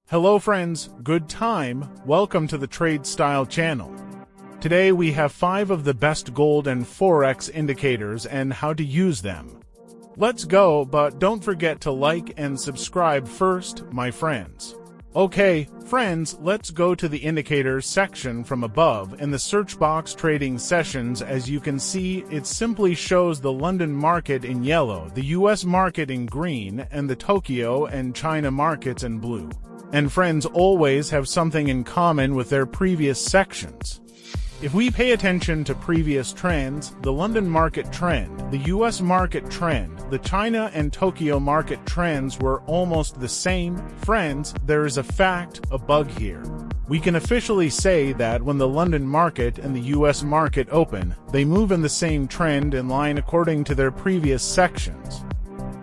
Hello friends, good time, welcome to the Trade Style channel. Today we have 5 of the best gold and forex indicators and how to use them. Let's go, but don't forget to like and subscribe first, my friends. Okay, friends, let's go to the indicators section from above in the search box trading sessions. As you can see, it simply shows the London market in yellow, the US market in green, and the Tokyo and China markets in blue. And friends always have something in common with their previous sections. If we pay attention to previous trends, the London market trend, the US market trend, the China and Tokyo market trends were almost the same. Friends, there is a bug here. We can officially say that when the London market and the US market open, they move in the same trend in line according to their previous sections.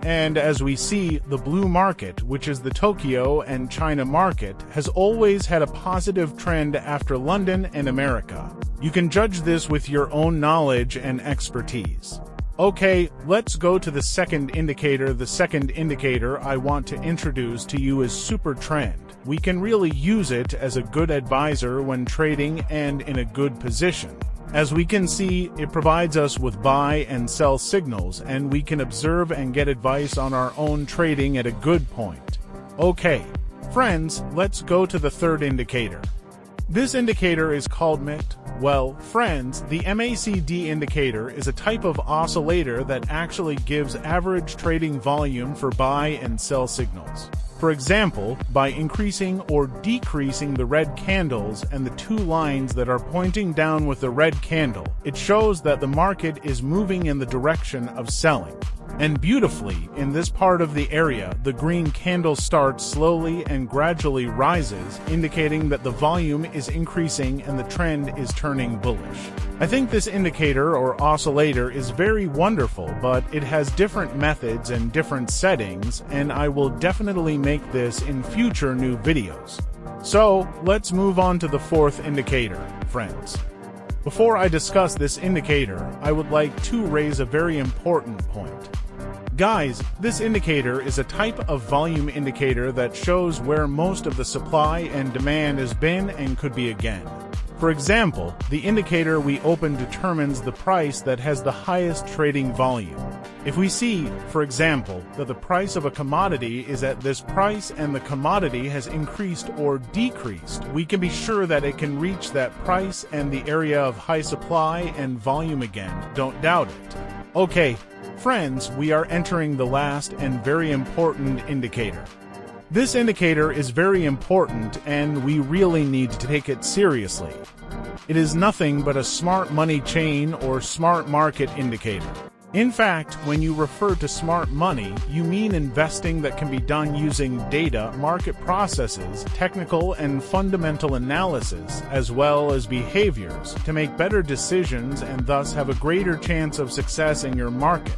And as we see, the blue market, which is the Tokyo and China market, has always had a positive trend after London and America. You can judge this with your own knowledge and expertise. Okay, let's go to the second indicator. The second indicator I want to introduce to you is Super Trend. We can really use it as a good advisor when trading and in a good position. As we can see, it provides us with buy and sell signals, and we can observe and get advice on our own trading at a good point. Okay, friends, let's go to the third indicator. This indicator is called MACD. Well, friends, the MACD indicator is a type of oscillator that actually gives average trading volume for buy and sell signals. For example, by increasing or decreasing the red candles and the two lines that are pointing down with the red candle, it shows that the market is moving in the direction of selling. And beautifully, in this part of the area, the green candle starts slowly and gradually rises, indicating that the volume is increasing and the trend is turning bullish. I think this indicator or oscillator is very wonderful, but it has different methods and different settings, and I will definitely make this in future new videos. So, let's move on to the fourth indicator, friends. Before I discuss this indicator, I would like to raise a very important point. Guys, this indicator is a type of volume indicator that shows where most of the supply and demand has been and could be again. For example, the indicator we open determines the price that has the highest trading volume. If we see, for example, that the price of a commodity is at this price and the commodity has increased or decreased, we can be sure that it can reach that price and the area of high supply and volume again. Don't doubt it. Okay, friends, we are entering the last and very important indicator. This indicator is very important and we really need to take it seriously. It is nothing but a smart money chain or smart market indicator. In fact, when you refer to smart money, you mean investing that can be done using data, market processes, technical and fundamental analysis, as well as behaviors, to make better decisions and thus have a greater chance of success in your market.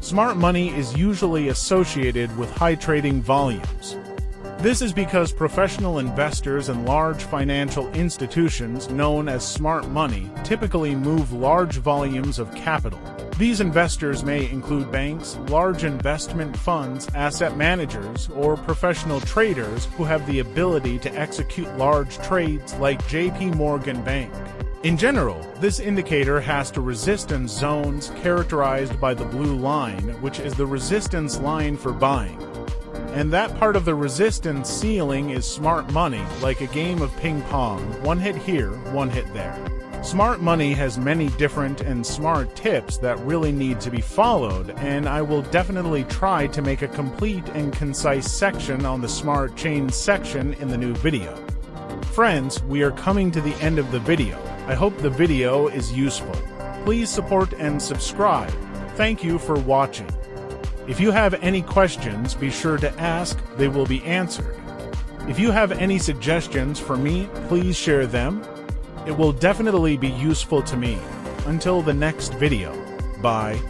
Smart money is usually associated with high trading volumes. This is because professional investors and large financial institutions known as smart money typically move large volumes of capital. These investors may include banks, large investment funds, asset managers, or professional traders who have the ability to execute large trades like JP Morgan Bank. In general, this indicator has to resistance zones characterized by the blue line, which is the resistance line for buying. And that part of the resistance ceiling is smart money, like a game of ping pong, one hit here, one hit there. Smart money has many different and smart tips that really need to be followed, and I will definitely try to make a complete and concise section on the smart chain section in the new video. Friends, we are coming to the end of the video. I hope the video is useful. Please support and subscribe. Thank you for watching. If you have any questions, be sure to ask, they will be answered. If you have any suggestions for me, please share them. It will definitely be useful to me. Until the next video. Bye.